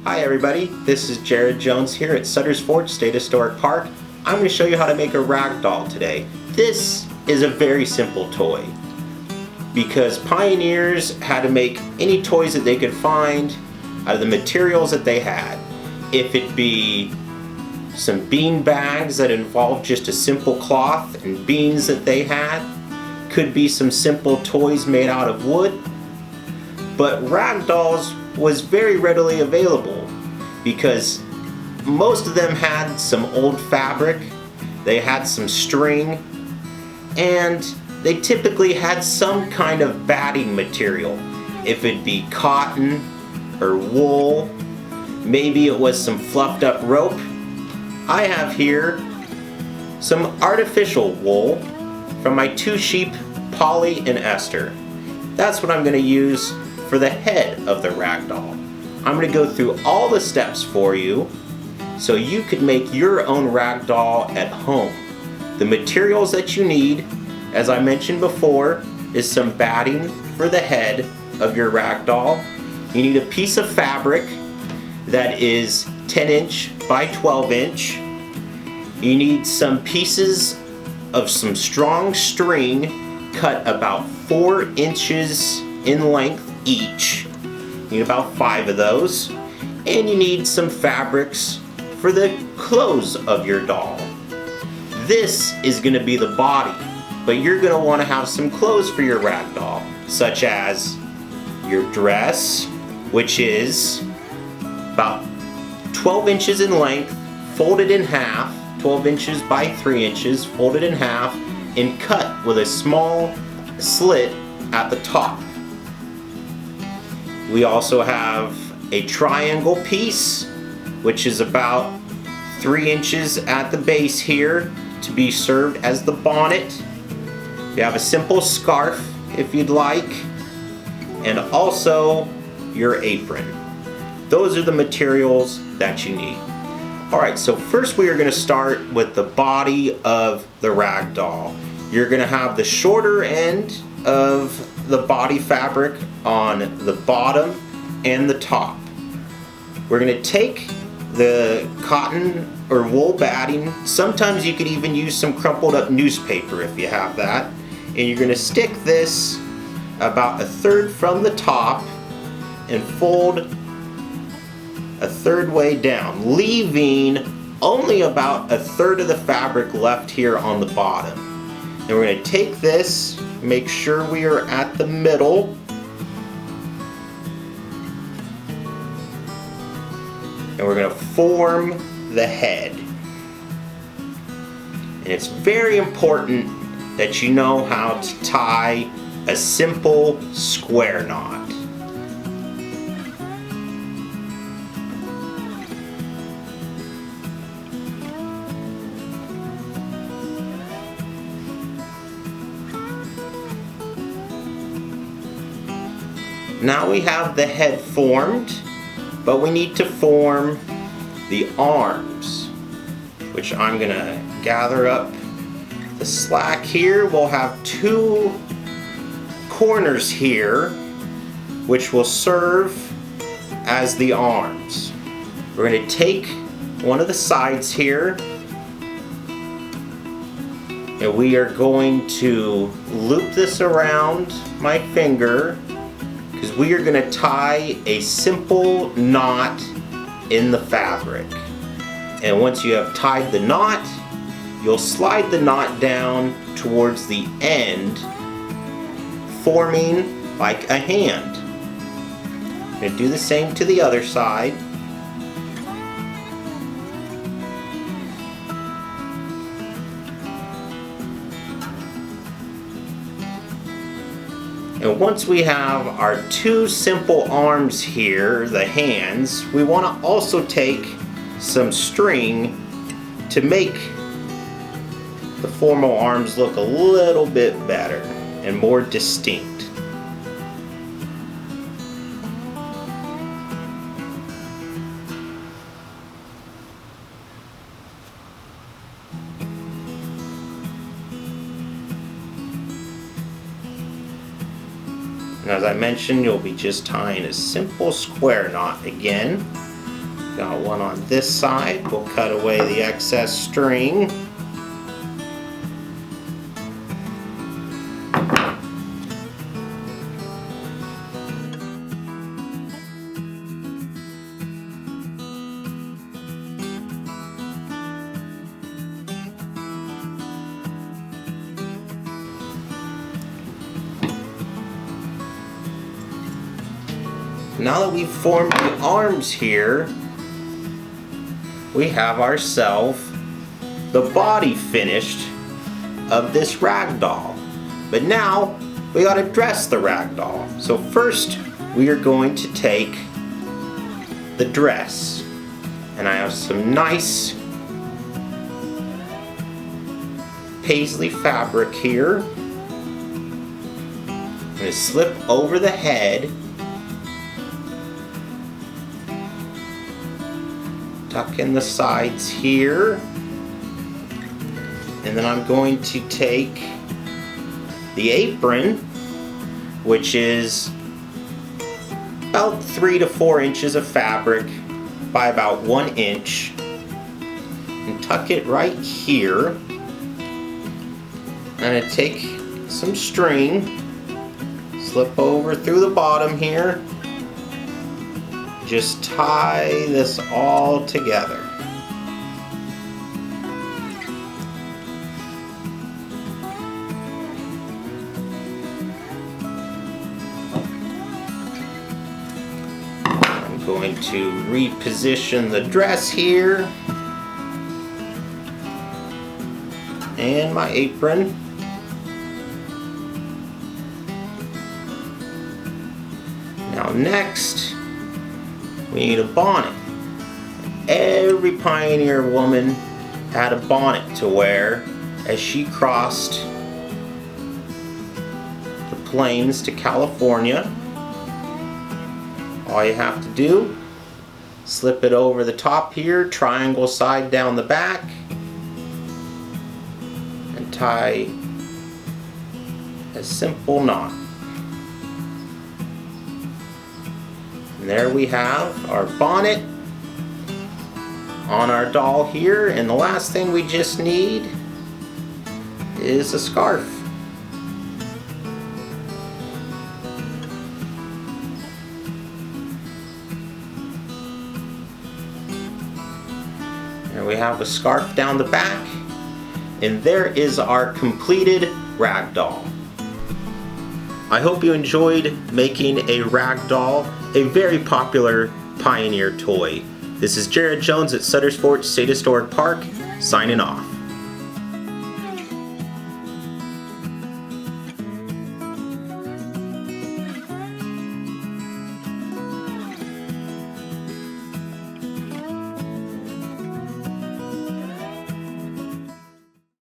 Hi everybody, this is Jared Jones here at Sutter's Fort State Historic Park. I'm going to show you how to make a rag doll today. This is a very simple toy because pioneers had to make any toys that they could find out of the materials that they had. If it be some bean bags that involved just a simple cloth and beans that they had, could be some simple toys made out of wood, but rag dolls was very readily available because most of them had some old fabric, they had some string, and they typically had some kind of batting material. If it be cotton or wool, maybe it was some fluffed up rope. I have here some artificial wool from my two sheep, Polly and Esther. That's what I'm going to use for the head of the rag doll. I'm going to go through all the steps for you so you could make your own rag doll at home. The materials that you need, as I mentioned before, is some batting for the head of your rag doll. You need a piece of fabric that is 10-inch by 12-inch. You need some pieces of some strong string cut about 4 inches in length each. You need about 5 of those. And you need some fabrics for the clothes of your doll. This is going to be the body, but you're going to want to have some clothes for your rag doll, such as your dress, which is about 12 inches in length, folded in half, 12 inches by 3 inches, folded in half, and cut with a small slit at the top. We also have a triangle piece, which is about 3 inches at the base here to be served as the bonnet. You have a simple scarf if you'd like, and also your apron. Those are the materials that you need. Alright, so first we are going to start with the body of the rag doll. You're going to have the shorter end of the body fabric on the bottom and the top. We're going to take the cotton or wool batting. Sometimes you could even use some crumpled up newspaper if you have that. And you're going to stick this about 1/3 from the top and fold 1/3 way down, leaving only about 1/3 of the fabric left here on the bottom. And we're going to take this, make sure we are at the middle, and we're going to form the head. And it's very important that you know how to tie a simple square knot. Now we have the head formed, but we need to form the arms, which I'm gonna gather up the slack here. We'll have 2 corners here, which will serve as the arms. We're gonna take one of the sides here, and we are going to loop this around my finger, because we are going to tie a simple knot in the fabric. And once you have tied the knot, you'll slide the knot down towards the end, forming like a hand. I'm going to do the same to the other side. And once we have our 2 simple arms here, the hands, we want to also take some string to make the formal arms look a little bit better and more distinct. And as I mentioned, you'll be just tying a simple square knot again. Got one on this side. We'll cut away the excess string. Now that we've formed the arms here, we have ourselves the body finished of this rag doll. But now we gotta dress the rag doll. So first we are going to take the dress. And I have some nice paisley fabric here. I'm gonna slip over the head. Tuck in the sides here, and then I'm going to take the apron, which is about 3 to 4 inches of fabric by about 1 inch, and tuck it right here. I'm going to take some string, slip over through the bottom here. Just tie this all together. I'm going to reposition the dress here and my apron. Now next, we need a bonnet. Every pioneer woman had a bonnet to wear as she crossed the plains to California. All you have to do, slip it over the top here, triangle side down the back, and tie a simple knot. And there we have our bonnet on our doll here, and the last thing we just need is a scarf. There we have a scarf down the back, and there is our completed rag doll. I hope you enjoyed making a rag doll, a very popular pioneer toy. This is Jared Jones at Sutter's Fort State Historic Park, signing off.